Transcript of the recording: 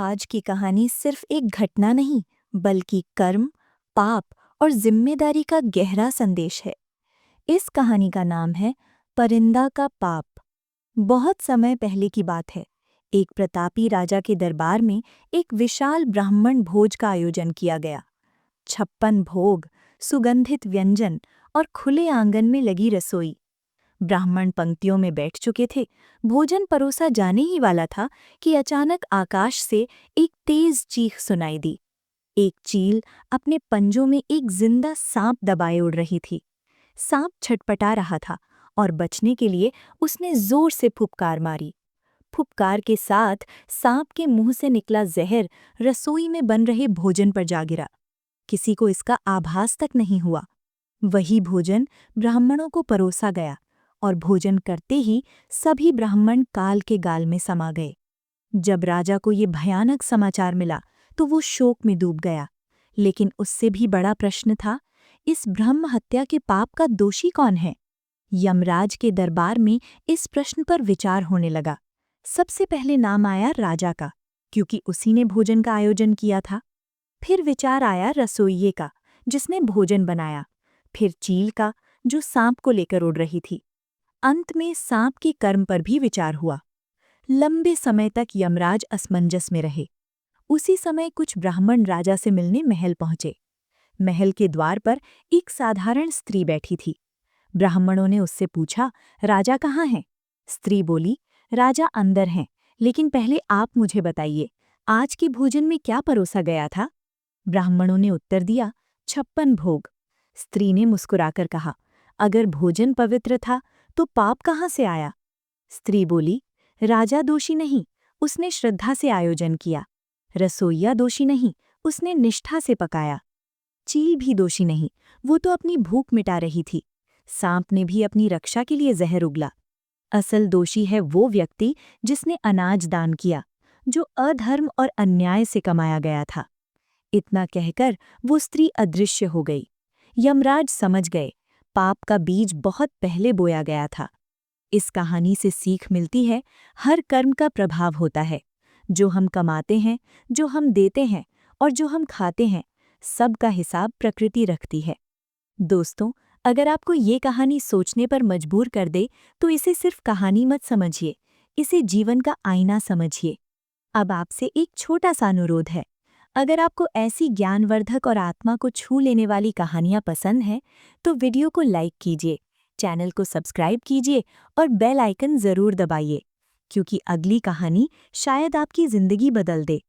आज की कहानी सिर्फ एक घटना नहीं, बल्कि कर्म, पाप और जिम्मेदारी का गहरा संदेश है। इस कहानी का नाम है परिंदा का पाप। बहुत समय पहले की बात है। एक प्रतापी राजा के दरबार में एक विशाल ब्राह्मण भोज का आयोजन किया गया। 56 भोग, सुगंधित व्यंजन और खुले आंगन में लगी रसोई। ब्राह्मण पंक्तियों में बैठ चुके थे। भोजन परोसा जाने ही वाला था कि अचानक आकाश से एक तेज चीख सुनाई दी। एक चील अपने पंजों में एक जिंदा सांप दबाए उड़ रही थी। सांप छटपटा रहा था और बचने के लिए उसने जोर से फुफकार मारी। फुफकार के साथ सांप के मुंह से निकला जहर रसोई में बन रहे भोजन पर जा गिरा। किसी को इसका आभास तक नहीं हुआ। वही भोजन ब्राह्मणों को परोसा गया और भोजन करते ही सभी ब्राह्मण काल के गाल में समा गए। जब राजा को ये भयानक समाचार मिला तो वो शोक में डूब गया। लेकिन उससे भी बड़ा प्रश्न था, इस ब्रह्म हत्या के पाप का दोषी कौन है? यमराज के दरबार में इस प्रश्न पर विचार होने लगा। सबसे पहले नाम आया राजा का, क्योंकि उसी ने भोजन का आयोजन किया था। फिर विचार आया रसोइये का, जिसने भोजन बनाया। फिर चील का, जो सांप को लेकर उड़ रही थी। अंत में सांप के कर्म पर भी विचार हुआ। लंबे समय तक यमराज असमंजस में रहे। उसी समय कुछ ब्राह्मण राजा से मिलने महल पहुंचे। महल के द्वार पर एक साधारण स्त्री बैठी थी। ब्राह्मणों ने उससे पूछा, राजा कहाँ हैं? स्त्री बोली, राजा अंदर हैं, लेकिन पहले आप मुझे बताइए, आज के भोजन में क्या परोसा गया था? ब्राह्मणों ने उत्तर दिया, 56 भोग। स्त्री ने मुस्कुराकर कहा, अगर भोजन पवित्र था तो पाप कहाँ से आया? स्त्री बोली, राजा दोषी नहीं, उसने श्रद्धा से आयोजन किया। रसोइया दोषी नहीं, उसने निष्ठा से पकाया। चील भी दोषी नहीं, वो तो अपनी भूख मिटा रही थी। सांप ने भी अपनी रक्षा के लिए जहर उगला। असल दोषी है वो व्यक्ति जिसने अनाज दान किया, जो अधर्म और अन्याय से कमाया गया था। इतना कहकर वो स्त्री अदृश्य हो गई। यमराज समझ गए, पाप का बीज बहुत पहले बोया गया था। इस कहानी से सीख मिलती है, हर कर्म का प्रभाव होता है। जो हम कमाते हैं, जो हम देते हैं और जो हम खाते हैं, सब का हिसाब प्रकृति रखती है। दोस्तों, अगर आपको ये कहानी सोचने पर मजबूर कर दे, तो इसे सिर्फ कहानी मत समझिए, इसे जीवन का आईना समझिए। अब आपसे एक छोटा सा अनुरोध है, अगर आपको ऐसी ज्ञानवर्धक और आत्मा को छू लेने वाली कहानियाँ पसंद हैं, तो वीडियो को लाइक कीजिए, चैनल को सब्सक्राइब कीजिए और बेल आइकन ज़रूर दबाइए, क्योंकि अगली कहानी शायद आपकी ज़िंदगी बदल दे।